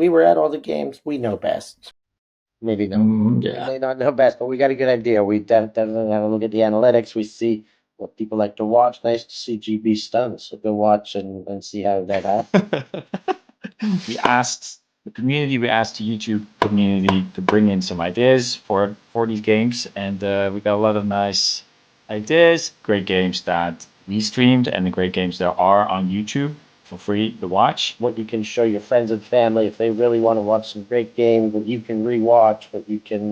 we were at all the games. We know best. Maybe no. We Yeah. may not know best, but we got a good idea. We definitely have a look at the analytics. We see what people like to watch. Nice to see GB stunned. So go watch and see how that happens. We asked the community, we asked the YouTube community to bring in some ideas for these games, and we got a lot of nice ideas. Great games that we streamed, and the great games that are on YouTube for free to watch. What you can show your friends and family if they really want to watch some great games that you can rewatch, but you can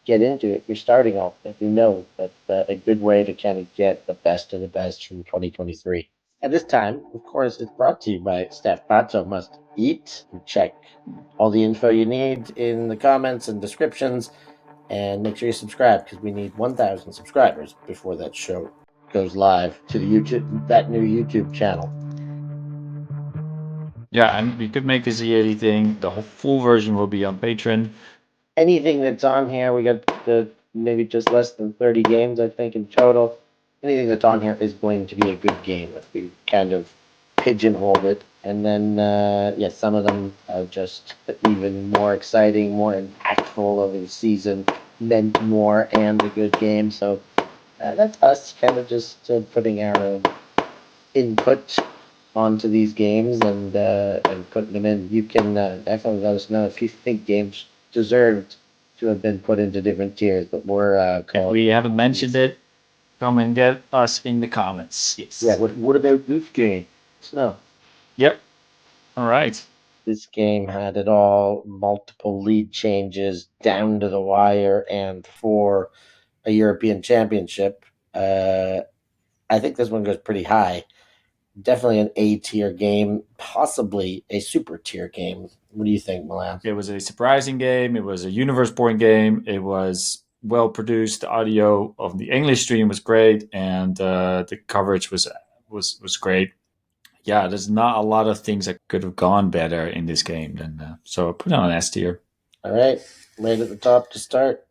get into it. You're starting off, if you know that's a good way to kind of get the best of the best from 2023. At this time, of course, it's brought to you by Steph Batso Must Eat. Check all the info you need in the comments and descriptions, and make sure you subscribe because we need 1,000 subscribers before that show goes live to the YouTube, that new YouTube channel. Yeah, and we could make this a yearly thing. The whole full version will be on Patreon. Anything that's on here, we got the maybe just less than 30 games, I think, in total. Anything that's on here is going to be a good game if we kind of pigeonholed it. And then, yeah, some of them are just even more exciting, more impactful of the season, meant more and a good game. So that's us kind of just putting our input onto these games and putting them in. You can definitely let us know if you think games deserved to have been put into different tiers, but we're If calling. we haven't mentioned it, come and get us in the comments. Yeah. Yes. What about this game? So Yep. All right. this game had it all: multiple lead changes down to the wire, and for a European Championship, I think this one goes pretty high. Definitely an A tier game, possibly a super tier game. What do you think, Milan? It was a surprising game. It was a universe boring game. It was well produced. The audio of the English stream was great, and the coverage was great. Yeah, there's not a lot of things that could have gone better in this game. Than so I put it on S tier. All right, right at the top to start.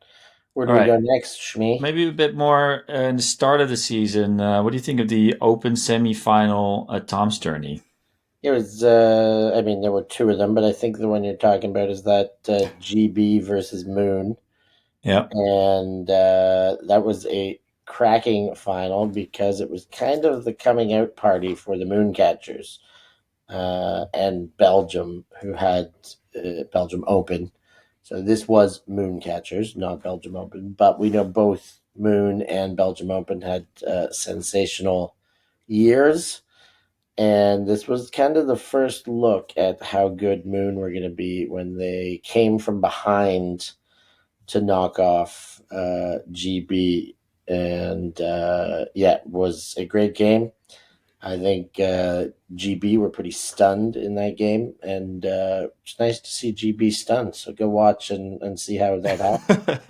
Where do All we right, go next, Shmi? maybe a bit more in the start of the season. What do you think of the Open semi-final at Tom's Journey? It was, I mean, there were two of them, but I think the one you're talking about is that GB versus Moon. Yeah, And that was a cracking final because it was kind of the coming out party for the Mooncatchers and Belgium, who had Belgium Open. So this was Mooncatchers, not Belgium Open, but we know both Moon and Belgium Open had sensational years. And this was kind of the first look at how good Moon were going to be when they came from behind to knock off GB. And yeah, it was a great game. I think GB were pretty stunned in that game, and it's nice to see GB stunned. So go watch and see how that happened.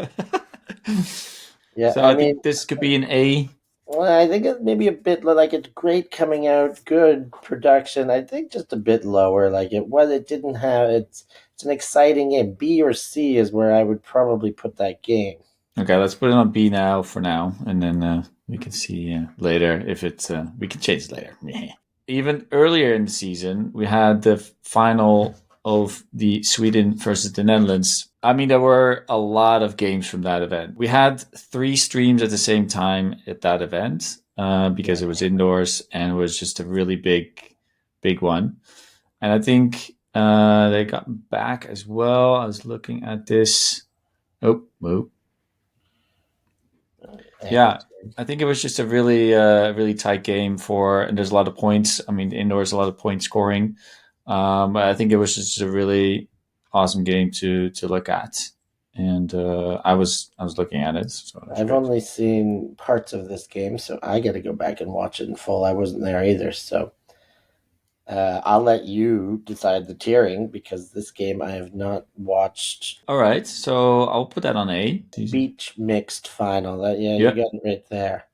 Yeah, so I I mean, think this could be an A. well, I think it's maybe a bit like it's great coming out, good production. I think just a bit lower. Like it was, it didn't have. It's an exciting game. B or C is where I would probably put that game. Okay, let's put it on B now for now, and then we can see later if it's. We can change it later. Even earlier in the season, we had the final of the Sweden versus the Netherlands. I mean, there were a lot of games from that event. We had 3 streams at the same time at that event because it was indoors and it was just a really big one. And I think they got back as well. I was looking at this. Oh. Yeah, I think it was just a really tight game and there's a lot of points. I mean, indoors a lot of point scoring, but I think it was just a really awesome game to look at, and I was looking at it, so it was I've good. only seen parts of this game, so I got to go back and watch it in full. I wasn't there either, so I'll let you decide the tiering because this game I have not watched. All right, so I'll put that on A. Beach mixed final. That yeah, you Yeah, got it right there.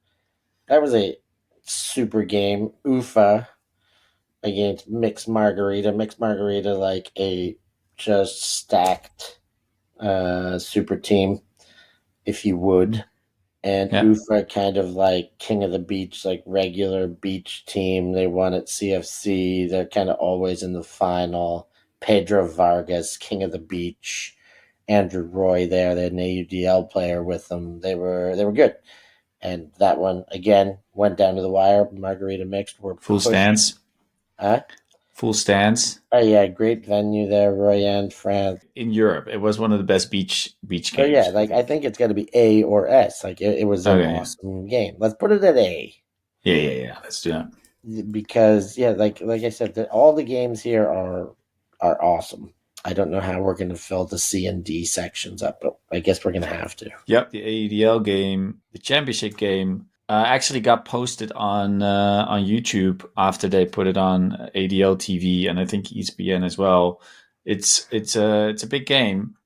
That was a super game. Ufa against Mixed Margarita. Mixed Margarita like a just stacked super team, if you would. And yeah. Ufa kind of like king of the beach, like regular beach team. They won at CFC. They're kind of always in the final. Pedro Vargas, King of the Beach, Andrew Roy there. They had an AUDL player with them. They were good. And that one again went down to the wire. Margarita Mixed were Full pushed. stands. Huh? Full stands. Oh yeah, great venue there, Royan, France. In Europe, it was one of the best beach Oh yeah, games, I like I think. think it's got to be A or S. Like it was an Okay, yeah, awesome game. Let's put it at A yeah. Let's do that. because yeah, like I said, all the games here are awesome. I don't know how we're going to fill the C and D sections up, but I guess we're going to have to. Yep, the AUDL game, the championship game, actually got posted on YouTube after they put it on ADL TV and I think ESPN as well. It's a big game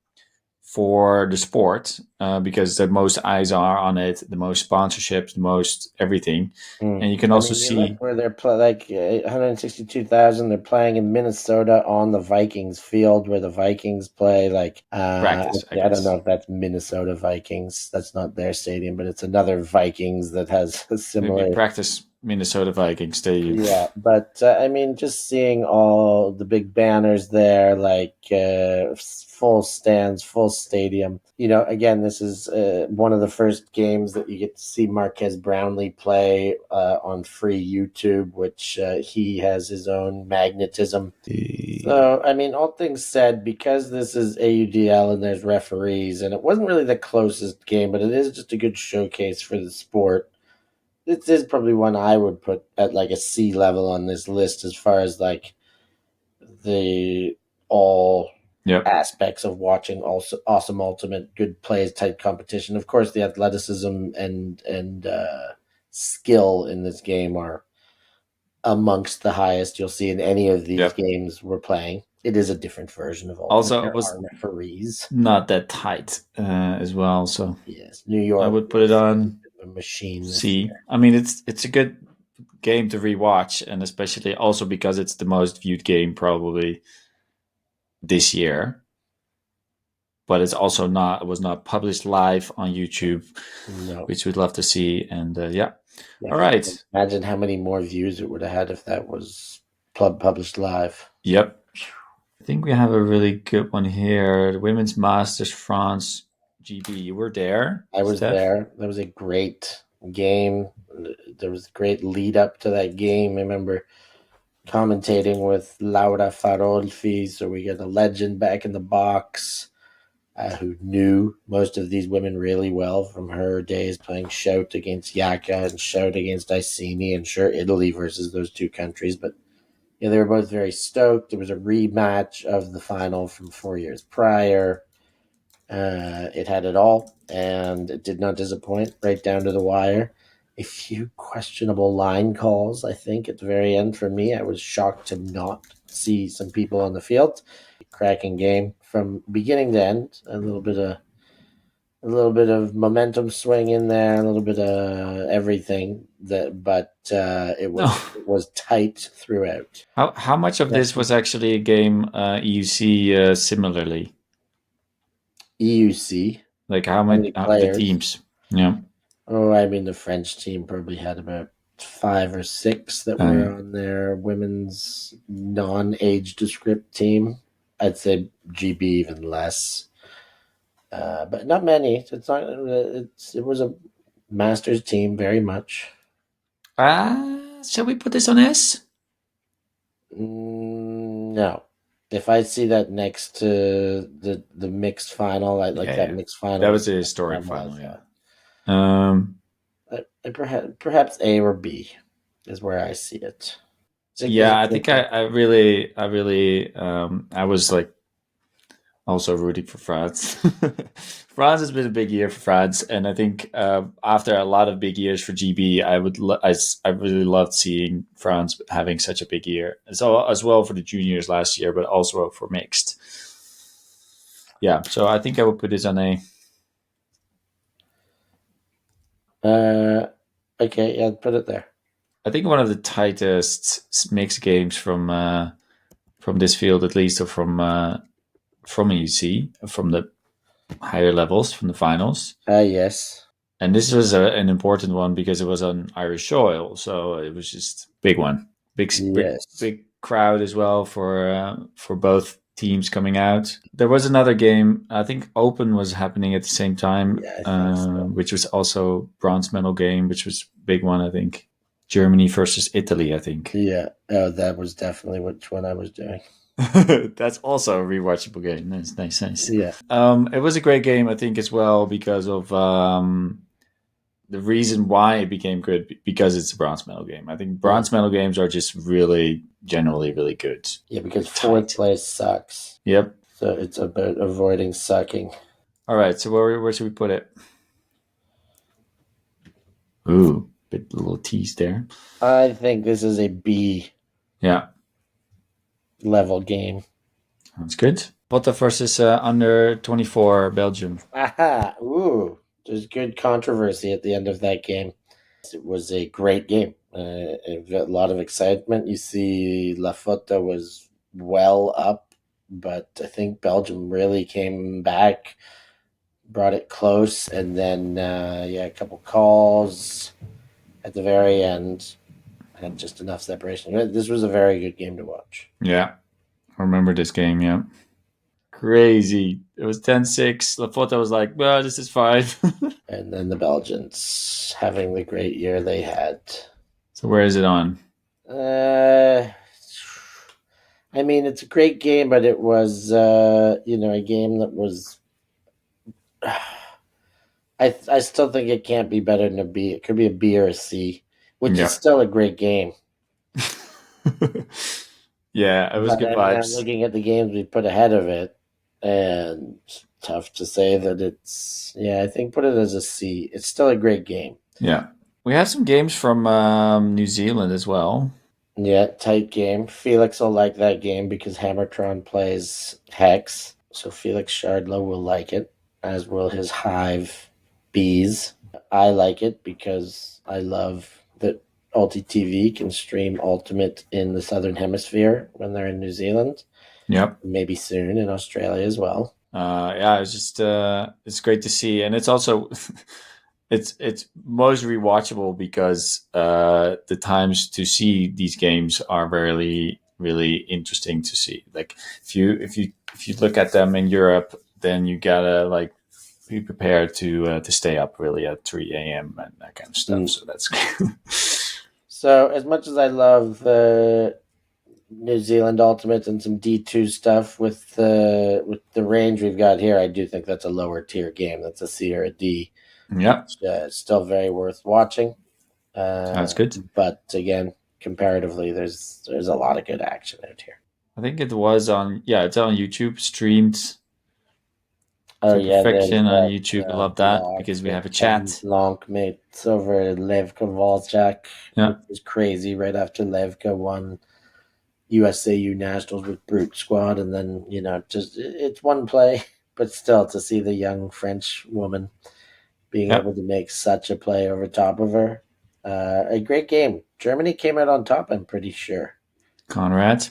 for the sport because the most eyes are on it, the most sponsorships, the most everything, Mm. and you can I also mean, you look see where they're like 162,000. They're playing in Minnesota on the Vikings field where the Vikings play. Like, practice, I I don't know guess. if that's Minnesota Vikings. That's not their stadium, but it's another Vikings that has a Maybe similar. practice Minnesota Vikings Stadium. Yeah, but I mean, just seeing all the big banners there, like full stands, full stadium. Again, this is one of the first games that you get to see Marquez Brownlee play on free YouTube, which he has his own magnetism. So, I mean, all things said, because this is AUDL and there's referees, and it wasn't really the closest game, but it is just a good showcase for the sport. This is probably one I would put at like a C level on this list as far as like the all Yep, aspects of watching also awesome ultimate good plays type competition. Of course, the athleticism and skill in this game are amongst the highest you'll see in any of these yep. games we're playing. It is a different version of ultimate. Also, it There was are referees. not that tight as well, so Yes, New I York would put it was on a machine this C. year. I mean, it's a good game to rewatch, and especially also because it's the most viewed game probably this year. But it's also not it was not published live on YouTube, No, which we'd love to see. And yeah, yeah, all right, imagine how many more views it would have had if that was published live. yep. I think we have a really good one here. The Women's Masters France GB. You were there, I was Steph. there. That was a great game. There was a great lead up to that game. I remember commentating with Laura Farolfi, so we got a legend back in the box who knew most of these women really well from her days playing Shout against Yaka and Shout against Iceni, and sure, Italy versus those two countries. But yeah, they were both very stoked. It was a rematch of the final from 4 years prior. It had it all, and it did not disappoint right down to the wire. A few questionable line calls, I think, at the very end for me. I was shocked to not see some people on the field. Cracking game from beginning to end. A little bit of momentum swing in there, a little bit of everything. But it No, was tight throughout. how much of this was actually a game EUC similarly? EUC, Like how how many many the players? teams? Yeah. Oh, I mean, the French team probably had about five or six that Yeah. were on their women's non-age descript team. I'd say GB even less, but not many. It's not. It was a Masters team, very much. Shall we put this on S? No, if I see that next to the mixed final, I like Yeah, that yeah. mixed final That was was a historic that was. final, yeah. Um, Perhaps A or B is where I see it. Is yeah, a I good think game. I was like also rooting for France. France has been a big year for France, and I think after a lot of big years for GB, I really loved seeing France having such a big year. So as well for the juniors last year, but also for mixed. Yeah, so I think I would put this on A. Uh, okay, yeah, put it there. I think one of the tightest mixed games from this field, at least, or from UC, from the higher levels, from the finals. Yes, And this was an important one because it was on Irish soil, so it was just big one, big yes. crowd as well for both teams coming out. There was another game. I think Open was happening at the same time, Yeah, I think so. which was also bronze medal game, which was a big one. I think Germany versus Italy. I think Yeah. Oh, that was definitely which one I was doing. that's also a rewatchable game. Nice, nice, nice. Yeah. It was a great game, I think, as well because of the reason why it became good because it's a bronze medal game. I think Mm. bronze medal games are just really generally really good. Yeah, because fourth Tight. place sucks. Yep. So it's about avoiding sucking. All right. So where should we put it? Ooh, bit little tease there. I think this is a B Yeah, level game. that's good. Botta versus under 24 Belgium. Aha! Ooh, there's good controversy at the end of that game. It was a great game. A lot of excitement. You see, La Fota was well up, but I think Belgium really came back, brought it close, and then yeah, a couple calls at the very end had just enough separation. This was a very good game to watch. Yeah, I remember this game. Yeah, crazy. It was 10-6. Lafota was like, well, this is fine. And then the Belgians having the great year they had. So where is it on? Uh, I mean, it's a great game, but it was, a game that was. I still think it can't be better than a B. It could be a B or a C, which is Yeah. still a great game. Yeah, it was But good I mean, I'm vibes. looking at the games we put ahead of it, and tough to say that it's. Yeah, I think put it as a C. It's still a great game. Yeah. We have some games from New Zealand as well. Yeah, tight game. Felix will like that game because Hammertron plays Hex, so Felix Shardlow will like it, as will his Hive bees. I like it because I love that ULTI.TV can stream Ultimate in the Southern Hemisphere when they're in New Zealand, Yep. maybe soon in Australia as well. Yeah, it's just it's great to see, and it's also it's most rewatchable because the times to see these games are really interesting to see. Like if you look at them in Europe, then you gotta like be prepared to stay up really at 3 a.m. and that kind of stuff. Mm. So that's So, as much as I love New Zealand Ultimate and some D2 stuff with the range we've got here, I do think that's a lower tier game. That's a C or a D. yeah, It's still very worth watching. that's good. But again, comparatively, there's a lot of good action out here. I think it was on it's on YouTube streamed Oh to yeah, there's perfection on that YouTube. I love that block because we with have a Ben chat. Blanc mates over Levka Volchak, Yeah, which is crazy. Right after Levka won USAU Nationals with Brute Squad, and then just it's one play, but still to see the young French woman being yeah, able to make such a play over top of her, a great game. Germany came out on top. I'm pretty sure. Conrad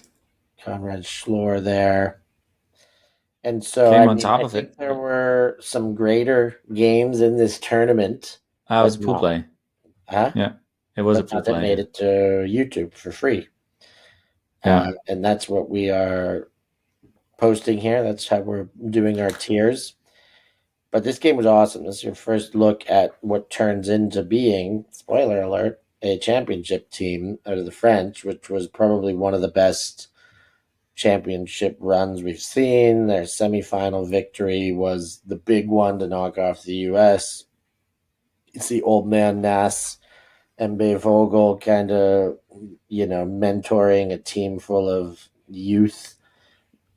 Conrad Schloor there. And so, came I on mean, top I of think it. there were some greater games in this tournament, I was but a pool not, play. huh? Yeah, it was a But pool not that play. made it to YouTube for free. Yeah, And that's what we are posting here. That's how we're doing our tiers. But this game was awesome. This is your first look at what turns into being, spoiler alert, a championship team out of the French, which was probably one of the best championship runs we've seen. Their semifinal victory was the big one to knock off the U.S. You see old man Nass and Bay Vogel kind of, mentoring a team full of youth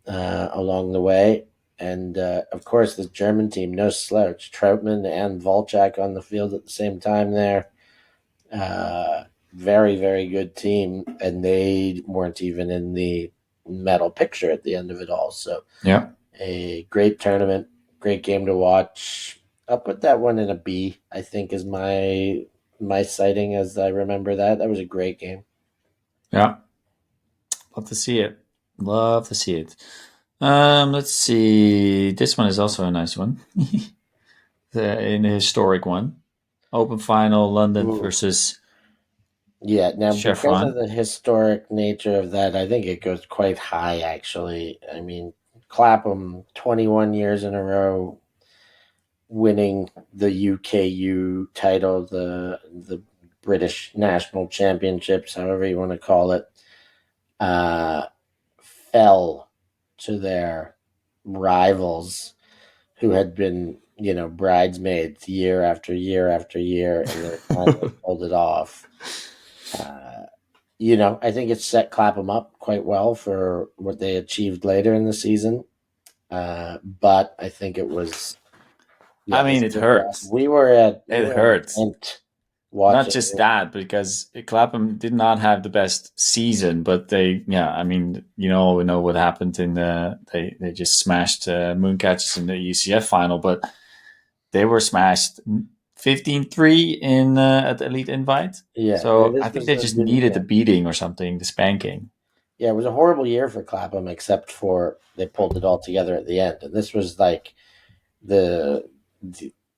along the way. And of course, the German team, no slouch. Troutman and Volchak on the field at the same time there. Uh, very, very good team. And they weren't even in the medal picture at the end of it all. So, yeah, a great tournament, great game to watch. I'll put that one in a B. I think is my sighting as I remember that. That was a great game. yeah. Love to see it. Love to see it. Let's see. This one is also a nice one. In a historic one. Open final, London Ooh. versus Yeah, now because of Chevron. the historic nature of that, I think it goes quite high actually. I mean, Clapham 21 years in a row winning the UKU title, the British National Championships, however you want to call it, uh, fell to their rivals who had been, bridesmaids year after year after year, and they finally pulled it off. Uh, I think it set Clapham up quite well for what they achieved later in the season. But I think it was, I yeah, this mean, it was hurts. we It were at hurts. Ghent Not watching. just that, because Clapham did not have the best season, but yeah, I mean, we know what happened in they just smashed Mooncatchers in the UCF final, but they were smashed 15-3 in at the Elite Invite. Yeah, So I this think was they a just good, needed yeah. the beating or something, the spanking. Yeah, it was a horrible year for Clapham, except for they pulled it all together at the end. And this was like the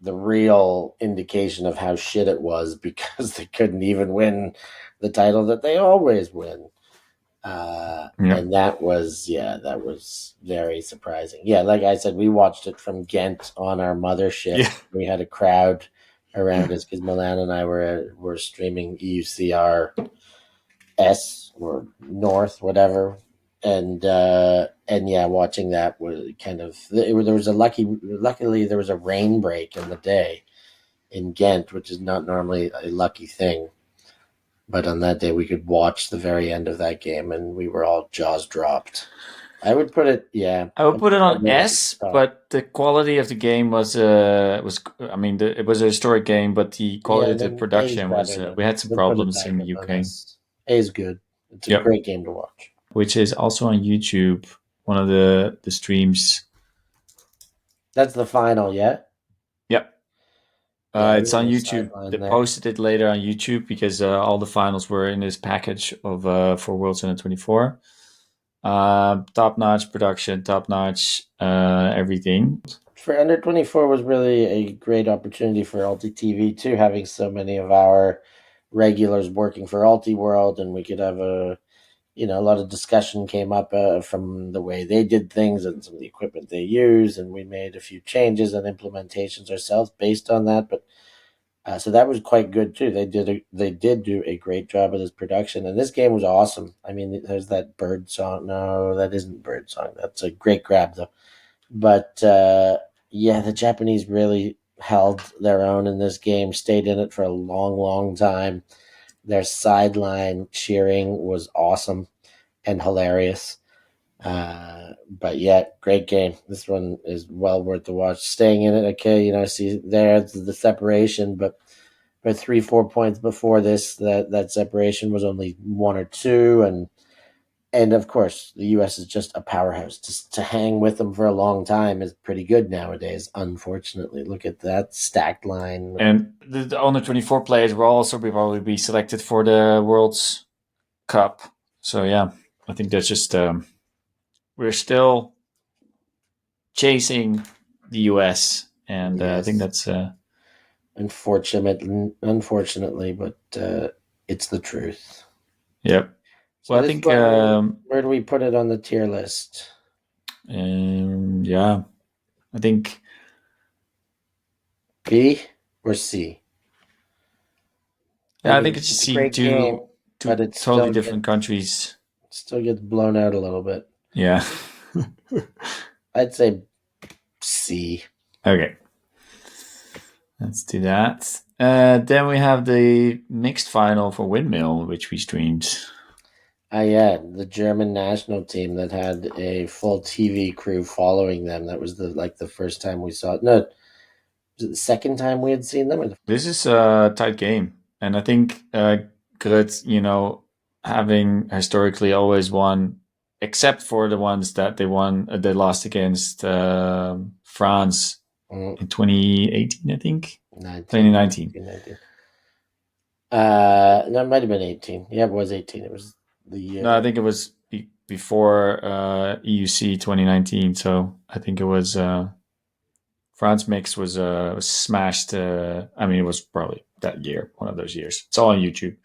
the real indication of how shit it was because they couldn't even win the title that they always win. Yeah, And that was very surprising. Yeah, like I said, we watched it from Ghent on our mothership. yeah. We had a crowd around us because Milan and I were streaming EUCR S or North, whatever. And yeah, watching that was kind of there was luckily there was a rain break in the day in Ghent, which is not normally a lucky thing. But on that day, we could watch the very end of that game, and we were all jaws dropped. I would put it, yeah, I would I'm put it on middle S, top. but the quality of the game was I mean, it was a historic game, but the quality Yeah, of the then A is production was better we than had some we'll put it problems back in the up on UK. S. A is good. It's a Yep, great game to watch. which is also on YouTube. One of the streams. That's the final, yeah. Yep, Yeah, I it's was on on the YouTube. sideline They there. posted it later on YouTube because all the finals were in this package of for Worlds Under 24. Top notch production, top notch everything. For under 24 was really a great opportunity for ULTI.TV too, having so many of our regulars working for Ulti World, and we could have a lot of discussion came up from the way they did things and some of the equipment they use, and we made a few changes and implementations ourselves based on that. But so that was quite good too. They did do a great job of this production, and this game was awesome. I mean, there's that bird song. No, that isn't bird song. That's a great grab though. But yeah, the Japanese really held their own in this game. Stayed in it for a long, long time. Their sideline cheering was awesome and hilarious. But yeah, great game. This one is well worth the watch. Staying in it, okay, see there's the separation, but 3-4 points before this, that separation was only one or two, and of course the U.S. is just a powerhouse. Just to hang with them for a long time is pretty good nowadays. Unfortunately, look at that stacked line. And the under 24 players will also probably be selected for the World's Cup. So yeah, I think that's just we're still chasing the US, and I think Yes, that's unfortunately, but it's the truth. yep. So Well, I this think one, where do we put it on the tier list? yeah, I think B or C? I yeah, I mean, think it's just it's a see great game, but two it totally different countries. still gets blown out a little bit. Yeah. I'd say C. Okay, let's do that. Then we have the mixed final for Windmill, which we streamed. Yeah, the German national team that had a full TV crew following them. That was the first time we saw it. No, was it the second time we had seen them? Or This is a tight game, and I think Grit, having historically always won, except for the ones that they lost against France mm, in 2018, I think 19, 2019. 19. No, it might have been 18. Yeah, it was 18. It was the No, I think it was before EUC 2019. So I think it was France mix was smashed. I mean, it was probably that year, one of those years. It's all on YouTube.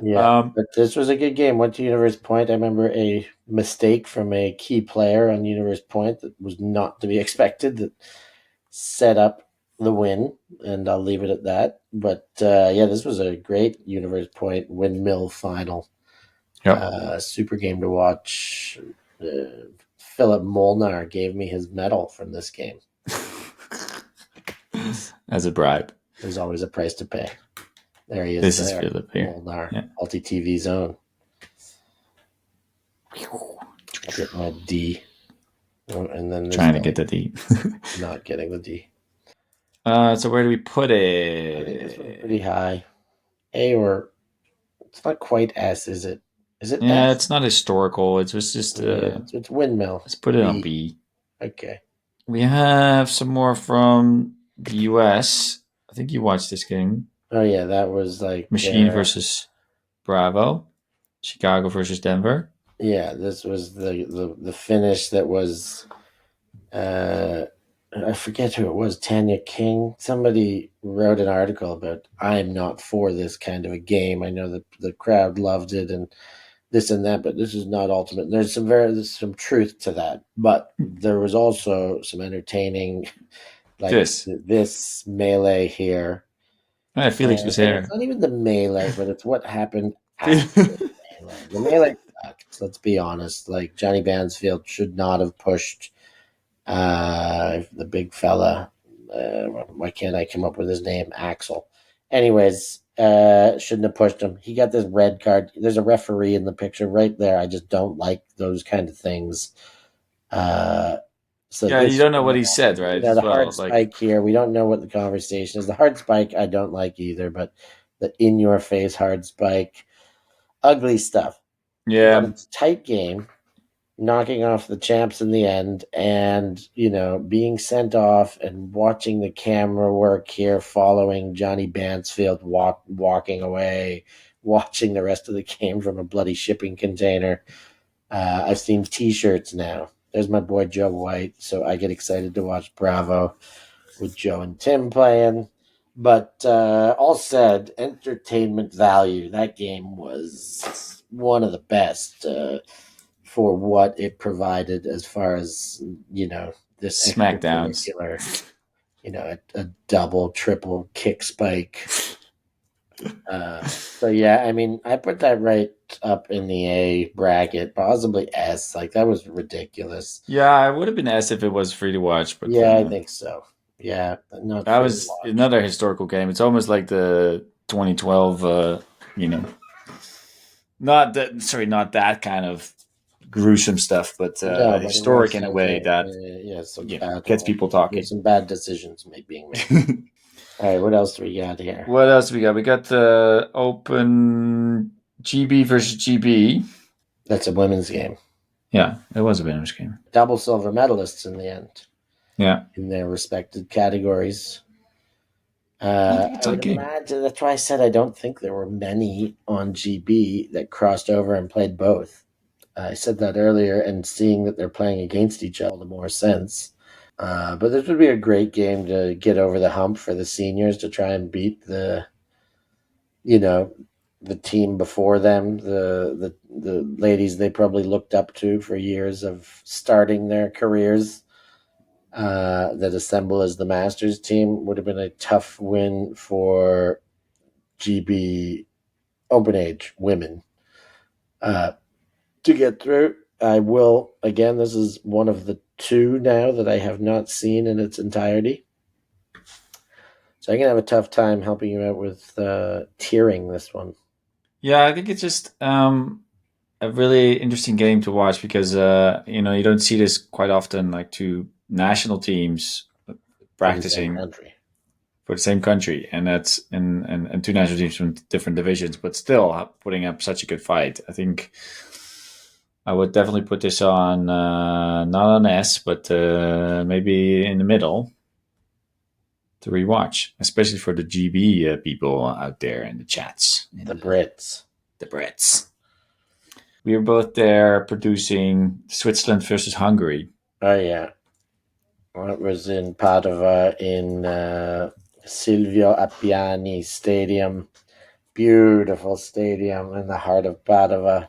Yeah, Um, but this was a good game. Went to Universe Point. I remember a mistake from a key player on Universe Point that was not to be expected that set up the win, and I'll leave it at that. But yeah, this was a great Universe Point windmill final. yeah, Super game to watch. Philip Molnar gave me his medal from this game. as a bribe. There's always a price to pay. There he is This is there. Philip here. Molnar, Yeah. ULTI.TV zone. Get my D. Oh, and then this Trying to guy get the D. not getting the D. So where do we put I think this one's it? pretty high. A, or it's not quite S, is it? Is it Yeah, S? it's not historical. It was just Yeah, it's windmill. let's put it on B. B. Okay. We have some more from the US. I think you watched this game. Oh yeah, that was like Machine versus Bravo. Chicago versus Denver. yeah, this was the finish that was uh I forget who it was, Tanya King. Somebody wrote an article about I'm not for this kind of a game. I know that the crowd loved it and this and that, but this is not ultimate. There's some truth to that. But there was also some entertaining like This. this melee here. Felix was And it's here. not even the melee, but it's what happened after the melee. The melee sucked, let's be honest. Like Johnny Bansfield should not have pushed the big fella. Why can't I come up with his name? Axel. Anyways, shouldn't have pushed him. He got this red card. There's a referee in the picture right there. I just don't like those kind of things. Uh, so Yeah, you this, don't know what he said, right? the As hard well. Like, spike here. We don't know what the conversation is. The hard spike I don't like either, but the in your face hard spike, ugly stuff. But yeah. it's a tight game, knocking off the champs in the end, and being sent off and watching the camera work here, following Johnny Bansfield walking away, watching the rest of the game from a bloody shipping container. I've seen T-shirts now. There's my boy Joe White, so I get excited to watch Bravo with Joe and Tim playing. But all said, entertainment value. That game was one of the best for what it provided, as far as this Smackdowns. extracurricular, a double, triple kick spike. So yeah, I mean, I put that right up in the A bracket, possibly S. Like that was ridiculous. Yeah, it would have been S if it was free to watch, but Yeah, I think so. Yeah, not that free to was watch. another historical game. It's almost like the 2012, you know, not that kind of gruesome stuff, but No, but in more historic in a sense, way that yeah, some gets battle. people There's talking. some bad decisions being made. All right, what else do we got here? What else we got? We got the Open GB versus GB. That's a women's game. Yeah, it was a winners game. Double silver medalists in the end Yeah, in their respected categories. I think it's I a would game. imagine that's why I said I don't think there were many on GB that crossed over and played both. I said that earlier, and seeing that they're playing against each other, all the more sense. But this would be a great game to get over the hump for the seniors to try and beat you know, the team before them, the ladies they probably looked up to for years of starting their careers. That assemble as the Masters team would have been a tough win for GB Open Age women uh, to get through. I will again. This is one of the two now that I have not seen in its entirety, so I'm gonna have a tough time helping you out with tiering this one. Yeah, I think it's just a really interesting game to watch because you don't see this quite often, like two national teams For the same practicing country. for the same country, and that's and two national teams from different divisions, but still putting up such a good fight. I think I would definitely put this on not on S, but maybe in the middle to rewatch, especially for the GB people out there in the chats, The Brits. the Brits. We were both there producing Switzerland versus Hungary. Oh yeah, It was in Padova in Silvio Appiani Stadium. Beautiful stadium in the heart of Padova.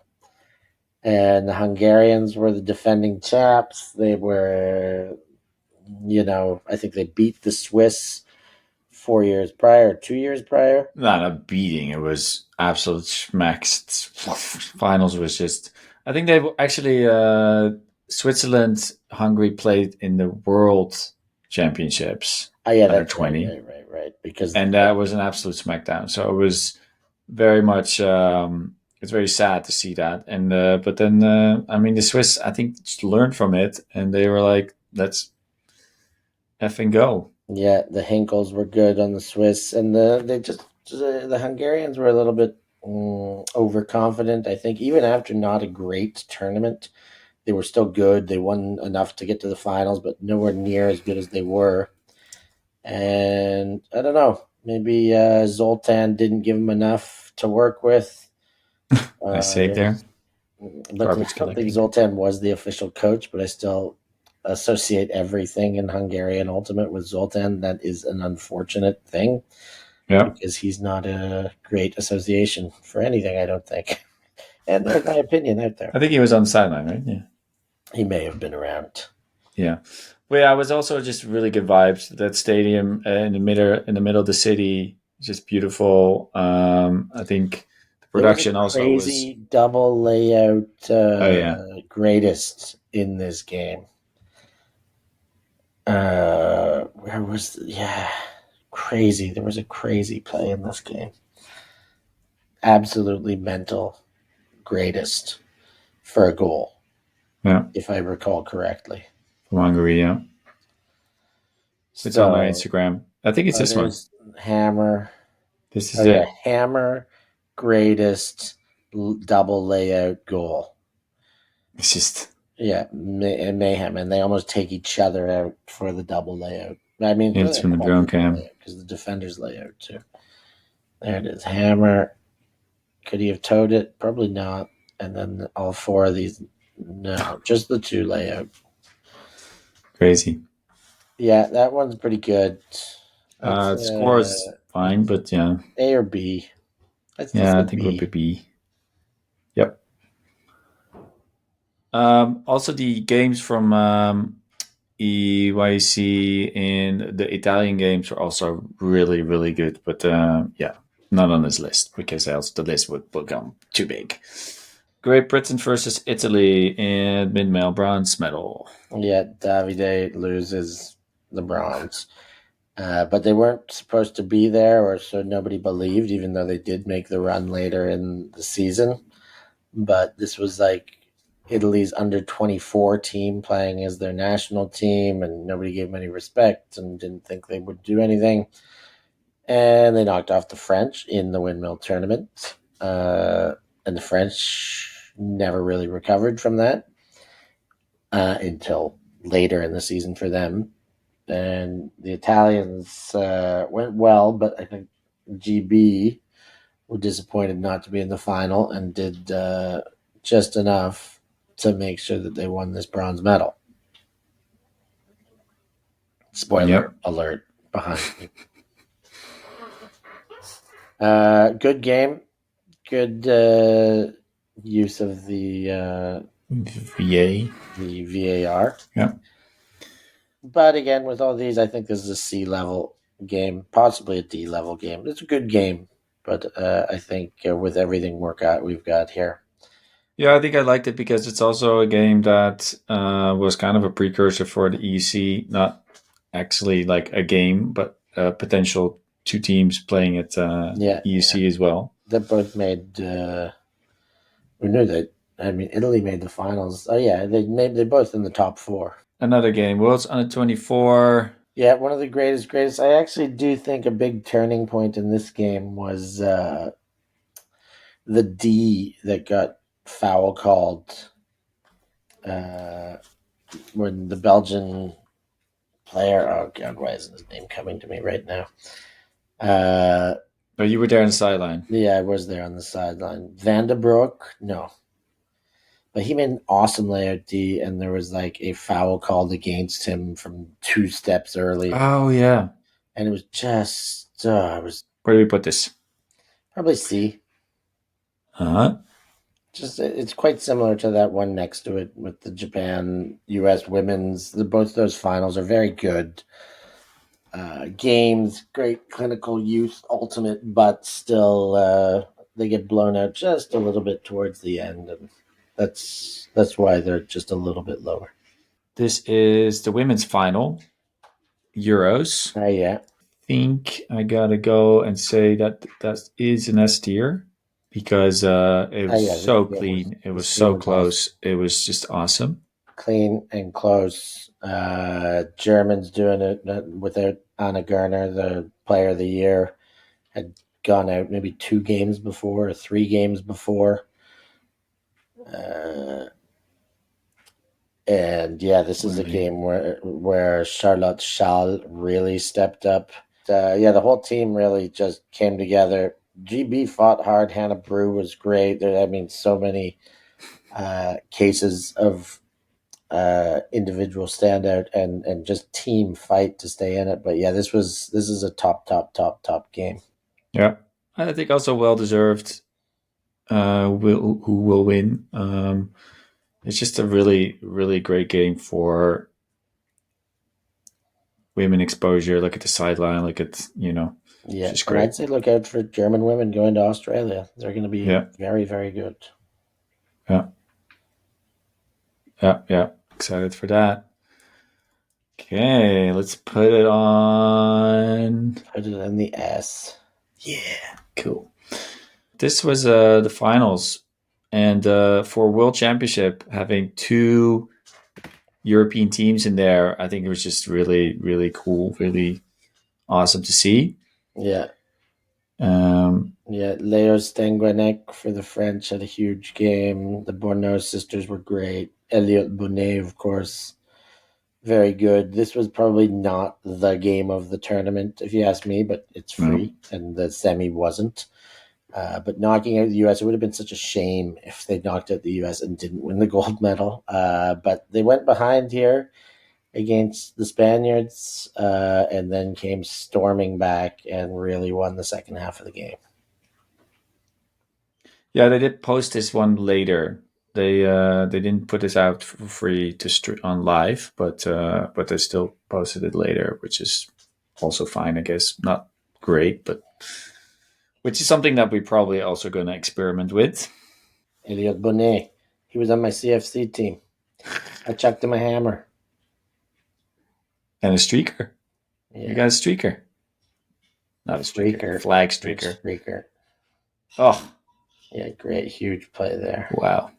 And the Hungarians were the defending champs. They were, I think they beat the Swiss 4 years prior, 2 years prior. Not a beating. It was absolute smacks. Finals was just. I think they actually Switzerland, Hungary played in the World Championships Oh yeah, under that's right, 20, right. Because and that was an absolute smackdown. So it was very much. It's very sad to see that, and but then I mean the Swiss, I think, just learned from it, and they were like, "Let's effing go." yeah, the Hinkles were good on the Swiss, and the Hungarians were a little bit overconfident. I think even after not a great tournament, they were still good. They won enough to get to the finals, but nowhere near as good as they were. And I don't know, maybe Zoltan didn't give them enough to work with. Nice save There there. was, but I Garbage don't think collecting. Zoltan was the official coach. But I still associate everything in Hungarian Ultimate with Zoltan. That is an unfortunate thing Yeah, because he's not a great association for anything, I don't think. And there's my opinion out there. I think he was on the sideline, right? Yeah. He may have been around. Yeah. Well, yeah, it was also just really good vibes. That stadium in the middle of the city, just beautiful. I think the There was a production also was. crazy double layout Oh yeah, greatest in this game. Where was yeah, crazy. There was a crazy play in this game. Absolutely mental greatest for a goal, yeah, if I recall correctly. from Hungary. Yeah, it's on my So Instagram. I think it's this one. there's Hammer. This Oh is yeah, it. Hammer greatest double layout goal. It's just Yeah, and Mayhem, and they almost take each other out for the double layout. I mean, it's it's really a from the drone quadruple cam. layout because the defenders layout too. There it is. Hammer. Could he have towed it? Probably not. And then all four of these, no, just the two layout. Crazy. Yeah, that one's pretty good. That's Scores fine, but yeah, A or B. I'd still yeah, say I think it would be B. B. Yep. Also, the games from EYC in the Italian games are also really, really good. But yeah, not on this list because else the list would become too big. Great Britain versus Italy in mid-male bronze medal. Yet Davide loses the bronze. But they weren't supposed to be there, or so nobody believed, even though they did make the run later in the season. But this was like Italy's under 24 team playing as their national team, and nobody gave them any respect and didn't think they would do anything. And they knocked off the French in the windmill tournament. And the French never really recovered from that until later in the season for them. And the Italians went well, but I think GB were disappointed not to be in the final and did just enough to make sure that they won this bronze medal. Spoiler Yep. alert behind me. Good game. Good use of VA. the VAR. Yeah. But again, with all these, I think this is a C level game, possibly a D level game. It's a good game, but I think with everything we've got here, Yeah, I think I liked it because it's also a game that was kind of a precursor for the EC, not actually like a game, but potential two teams playing at yeah, EC as well. they both made. We knew that. I mean, Italy made the finals. Oh yeah, they're both in the top four. Another game, World's Under 24. Yeah, one of the greatest. I actually do think a big turning point in this game was the D that got foul called uh, when the Belgian player. Oh God, why isn't his name coming to me right now? But you were there on the sideline. Yeah, I was there on the sideline. Van de Broek, no, But he made an awesome layout D, and there was like a foul called against him from 2 steps early, Oh yeah. and it was just it was Where do we put this? probably C. Uh-huh. Just it's quite similar to that one next to it with the Japan U.S. women's. Both those finals are very good games, great clinical youth ultimate, but still they get blown out just a little bit towards the end, and that's why they're just a little bit lower. This is the women's final, Euros. Yeah. Think I gotta go and say that that is an S tier because it was Yeah. so clean. It was This game so was awesome. close. It was just awesome. Clean and close. Germans doing it without Anna Gerner, the player of the year, had gone out maybe 2 games before or 3 games before. And yeah, this is a Really. game where Charlotte Schall really stepped up. Yeah, the whole team really just came together. GB fought hard. Hannah Brew was great. I mean, so many cases of individual standout and just team fight to stay in it. But yeah, this is a top game. Yeah, I think also well deserved. Who will win? It's just a really great game for women exposure. Look at the sideline. Look at Yeah, just and great. I'd say look out for German women going to Australia. They're going to be Yeah, very good. yeah, yeah. Excited for that. Okay, let's put it on. Put it in the S. Yeah, cool. This was the finals, and for World Championship, having two European teams in there, I think it was just really cool, really awesome to see. Yeah. Um, Yeah, Leo Stenguenek for the French had a huge game. The Bourneau sisters were great. Elliot Bonnet, of course, very good. This was probably not the game of the tournament, if you ask me, but it's no, free, and the semi wasn't. But knocking out the U.S., it would have been such a shame if they knocked out the U.S. and didn't win the gold medal. But they went behind here against the Spaniards and then came storming back and really won the second half of the game. yeah, they did post this one later. They didn't put this out for free on live, but they still posted it later, which is also fine, I guess. Not great, but which is something that we probably also going to experiment with. Elliot Bonnet, he was on my CFC team. I chucked him a hammer. And a streaker. You got Yeah, a streaker. Not a streaker. streaker, Flag big streaker. streaker. Oh, Yeah, great, huge play there. wow.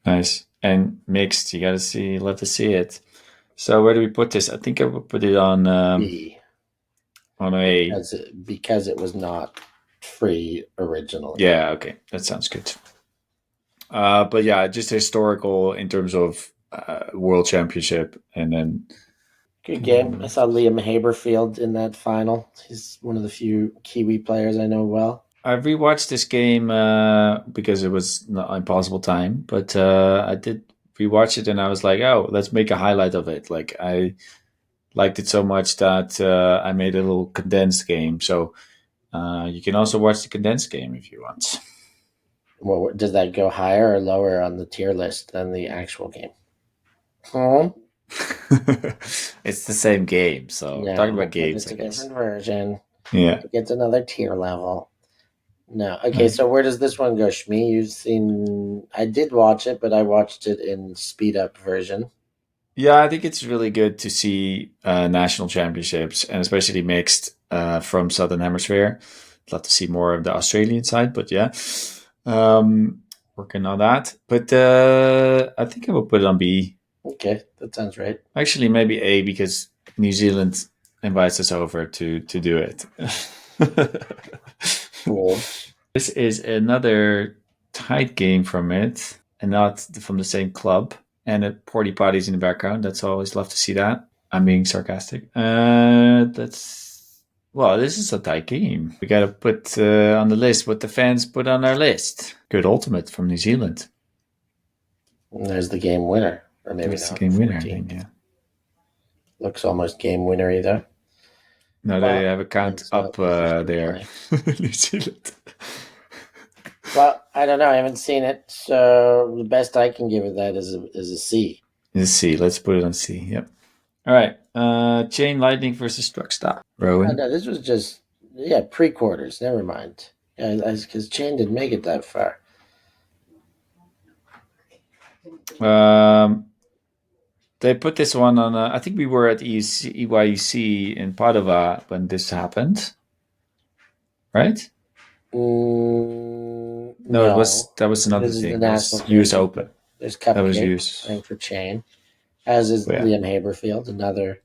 Nice. And mixed. You got to see, love to see it. So where do we put this? I think I would put it B on A. because it was not free originally. Yeah, okay. That sounds good. But yeah, just historical in terms of world championship and then Good game. I saw Liam Haberfield in that final. He's one of the few Kiwi players I know well. I rewatched this game because it was not impossible time, but I did rewatch it and I was like, oh, let's make a highlight of it. Like I liked it so much that I made a little condensed game. So you can also watch the condensed game if you want. Well, does that go higher or lower on the tier list than the actual game? Hmm? It's the same game. So talking about No, but games, it's I a guess. different version. Yeah. It gets another tier level. No. Okay, Right. so where does this one go, Shmi? You've seen. I did watch it, but I watched it in speed up version. Yeah, I think it's really good to see national championships and especially mixed from Southern Hemisphere. I'd love to see more of the Australian side, but yeah, um, working on that. But I think I will put it on B. Okay, that sounds right. Actually, maybe A because New Zealand invites us over to do it. Cool. This is another tight game from it, and not from the same club. And a porty potties in the background. That's always love to see that. I'm being sarcastic. That's Well, this is a tight game. We gotta put on the list what the fans put on our list. Good ultimate from New Zealand. And there's the game winner, or maybe That's the not. game winner, I 14. think. Yeah. Looks almost game winnery though. No, they Well, have a count it's up not because they're still there. playing. New Zealand. Well, I don't know. I haven't seen it, so the best I can give it that is a C. Let's see. Let's put it on C. Yep. All right. Chain Lightning versus Truck Stop. Oh, Rowan. no, this was just pre-quarters. Never mind. Because Chain didn't make it that far. They put this one on. I think we were at EYUC in Padova when this happened, right? No, it was No, that was another this is the thing. That was national US Open. championship. There's That was Cupcake US. playing for Chain, as is Yeah. Liam Haberfield, another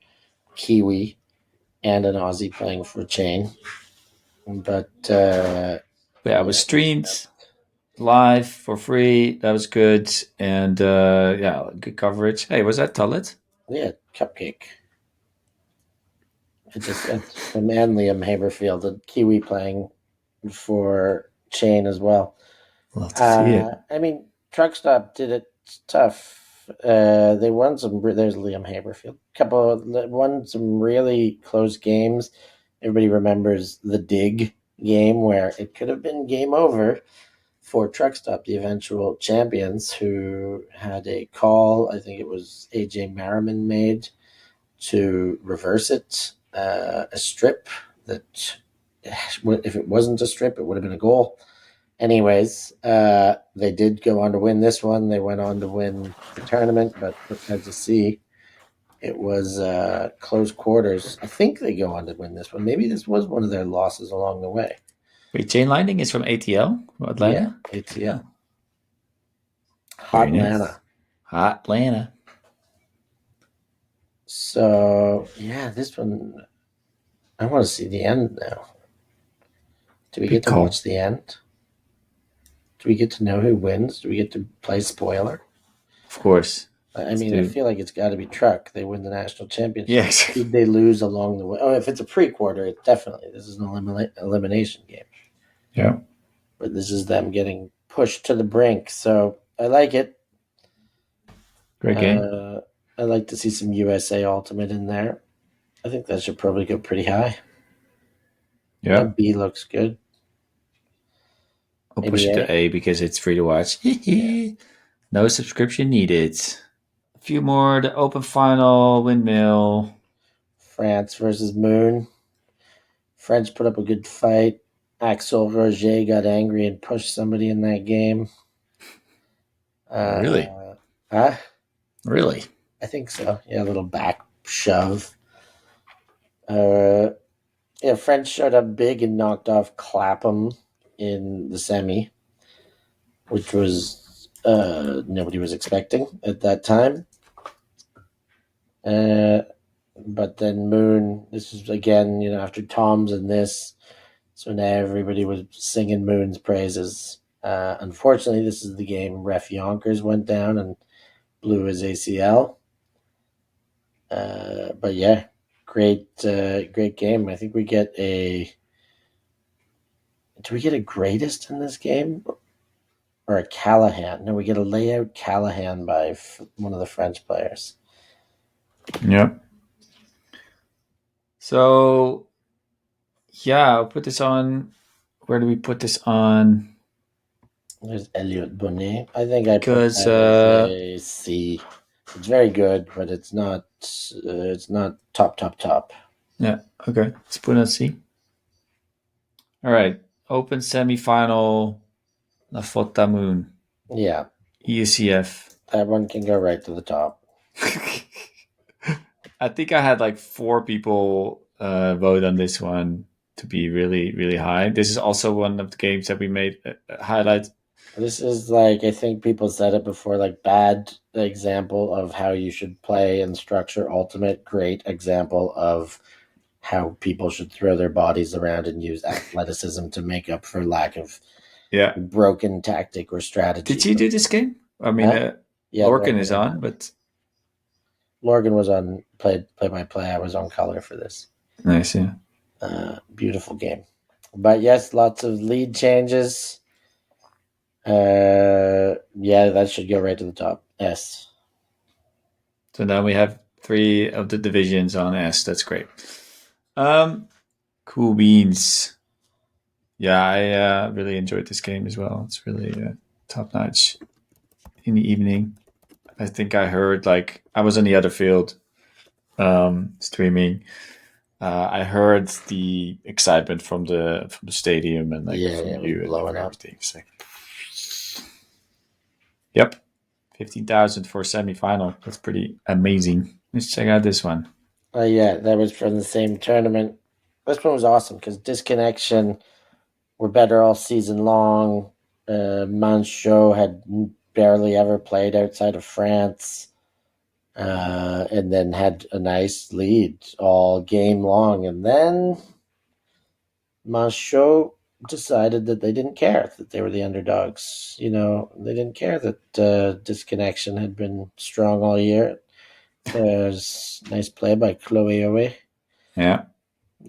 Kiwi and an Aussie playing for Chain. But Yeah, it was streamed live for free. That was good, and yeah, good coverage. Hey, was that Tullet? yeah, Cupcake. It's from and Liam Haberfield, a Kiwi playing for Chain as well. Love to see it. I mean, Truck Stop did it tough. They won some. There's Liam Haberfield. Won some really close games. Everybody remembers the Dig game where it could have been game over for Truck Stop, the eventual champions, who had a call. I think it was AJ Merriman made to reverse it. A strip that, if it wasn't a strip, it would have been a goal. Anyways, they did go on to win this one. They went on to win the tournament, but as you see, it was close quarters. I think they go on to win this one. Maybe this was one of their losses along the way. Wait, Chain Lightning is from ATL, Atlanta. Yeah, ATL. Very Atlanta. nice. Atlanta. So yeah, this one I want to see the end now. Do we Big get to call. watch the end? Do we get to know who wins? Do we get to play spoiler? Of course. I mean, I feel like it's got to be Truck. They win the national championship. Yeah, exactly. Did they lose along the way? Oh, if it's a pre-quarter, it definitely. This is an elimination game. Yeah. But this is them getting pushed to the brink. So I like it. Great game. I like to see some USA Ultimate in there. I think that should probably go pretty high. Yeah. B looks good. I'll Maybe push it A. to A because it's free to watch. No subscription needed. A few more. The Open Final, Windmill. France versus Moon. French put up a good fight. Axel Roger got angry and pushed somebody in that game. Really? Huh? Really? I think so. Yeah, a little back shove. French showed up big and knocked off Clapham in the semi, which was nobody was expecting at that time. But then Moon, this is again, after Tom's and this, so now everybody was singing Moon's praises. Unfortunately, this is the game Ref Yonkers went down and blew his ACL. But yeah, great game. I think we get a. Do we get a greatest in this game? Or a Callahan? No, we get a layout Callahan by one of the French players. Yeah. So, yeah, I'll put this on. Where do we put this on? There's Elliot Bonnet. I think I put Because that as a C. It's very good, but it's not. It's not top. yeah, okay. Let's put it on C. All right. Open semifinal. La Fota Moon. Yeah, EUCF. that one can go right to the top. I think I had like 4 people vote on this one to be really, really high. This is also one of the games that we made highlights. This is like, I think people said it before, like bad example of how you should play and structure Ultimate. Great example of how people should throw their bodies around and use athleticism to make up for lack of broken tactic or strategy. Did you do this game? I mean, yeah, Lorcan is on, but Lorgan was on play by play. I was on color for this. Nice, yeah. Beautiful game. But yes, lots of lead changes. Yeah, that should go right to the top. S. So now we have 3 of the divisions on S. That's great. Cool beans. Yeah, I really enjoyed this game as well. It's really top notch in the evening. I think I heard I was on the other field streaming. I heard the excitement from the stadium and Yeah, from it was you and blowing up. everything. It's yep, 15,000 for a semifinal. That's pretty amazing. Let's check out this one. Yeah, that was from the same tournament. This one was awesome because Disconnection were better all season long. Manchot had barely ever played outside of France, and then had a nice lead all game long. And then Manchot decided that they didn't care that they were the underdogs. They didn't care that Disconnection had been strong all year. There's nice play by Chloe Owe. Yeah,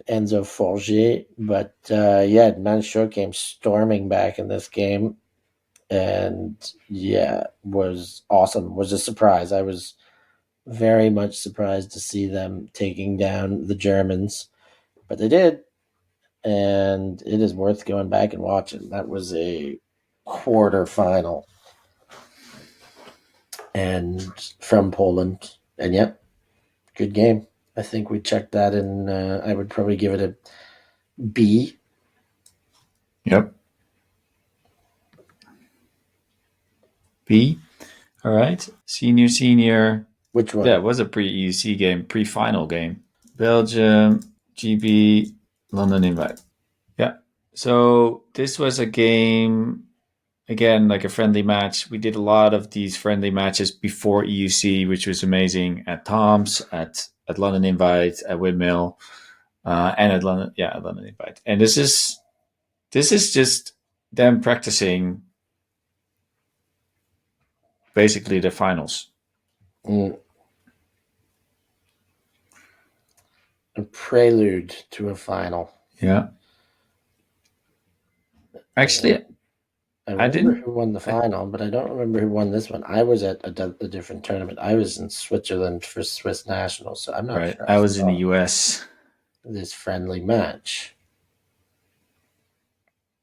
Enzo Forgier. But yeah, Manchot came storming back in this game, and yeah, was awesome. Was a surprise. I was very much surprised to see them taking down the Germans, but they did, and it is worth going back and watching. That was a quarter final, and from Poland, and yep, good game. I think we checked that in. I would probably give it a B. yep. B. All right. Senior. Which Yeah, one? it was a pre-EUC game, pre-final game. Belgium, GB, London invite. Yeah. So this was a game, again, like a friendly match. We did a lot of these friendly matches before EUC, which was amazing at Tom's, at London Invite, at Windmill, and at London, yeah, at London Invite. And this is just them practicing basically the finals. Mm, a prelude to a final. Yeah. And Actually, I I remember didn't. who won the I, final, but I don't remember who won this one. I was at a different tournament. I was in Switzerland for Swiss Nationals, so I'm not right. sure I I was in the saw US. this friendly match.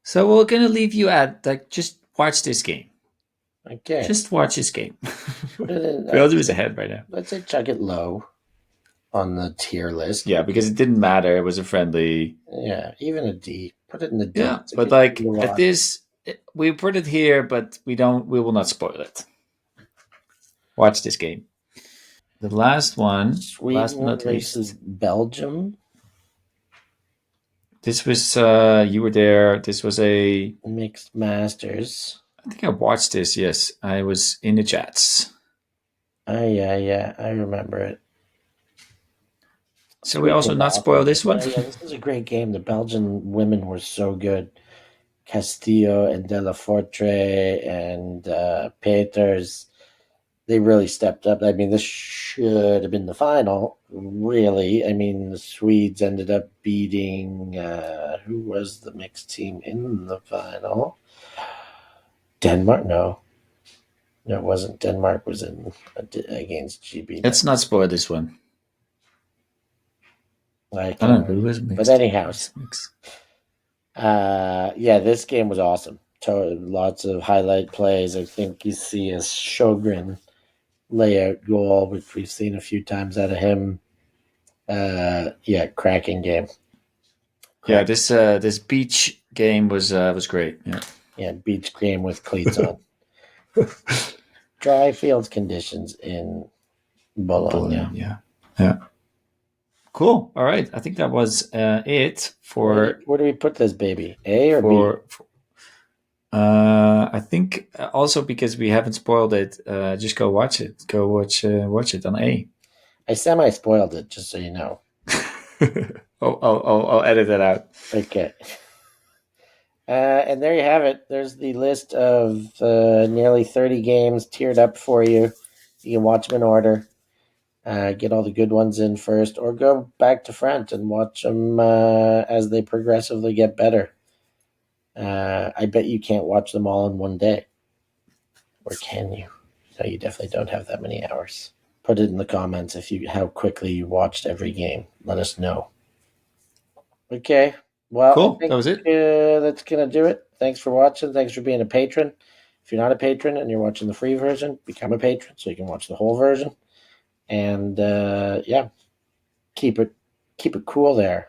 So we're gonna leave you at just watch this game. Okay, Just watch this game. put it in. Belgium is ahead right now. Let's say chuck it low on the tier list. Yeah, because it didn't matter. It was a friendly. Yeah, even a D. Put it in the D. Yeah, It's a but good game to at watch. this, we put it here, but we don't. We will not spoil it. Watch this game. The last one, last but Sweden not versus least. Belgium. This was you were there. This was a. Mixed Masters. I think I watched this. Yes, I was in the chats. Yeah, I remember it. So we also Sweden's not spoil awesome. this one. Yeah, this is a great game. The Belgian women were so good. Castillo and De La Fortre and Peters, they really stepped up. I mean, this should have been the final, really. I mean, the Swedes ended up beating, who was the mixed team in the final? Denmark? No. No, it wasn't. Denmark was in against GB. Let's not spoil this one. I I can, don't know who was but mixed. anyhow, yeah, this game was awesome. Lots of highlight plays. I think you see a Sjogren layout goal, which we've seen a few times out of him. Yeah, cracking game. Yeah, this beach game was great. Yeah, Yeah, beach game with cleats on. Dry field conditions in Bologna. Yeah, yeah. Cool. All right. I think that was it for Where do we put this baby? A or B? for. I think also because we haven't spoiled it, just go watch it. Go watch it on A. I semi spoiled it, just so you know. I'll edit that out. Okay. And there you have it. There's the list of nearly 30 games tiered up for you. You can watch them in order. Get all the good ones in first, or go back to front and watch them as they progressively get better. I bet you can't watch them all in one day. Or can you? No, you definitely don't have that many hours. Put it in the comments how quickly you watched every game. Let us know. Okay. Well, I Cool. That think was it. that's going to do it. Thanks for watching. Thanks for being a patron. If you're not a patron and you're watching the free version, become a patron so you can watch the whole version. And yeah, keep it cool there.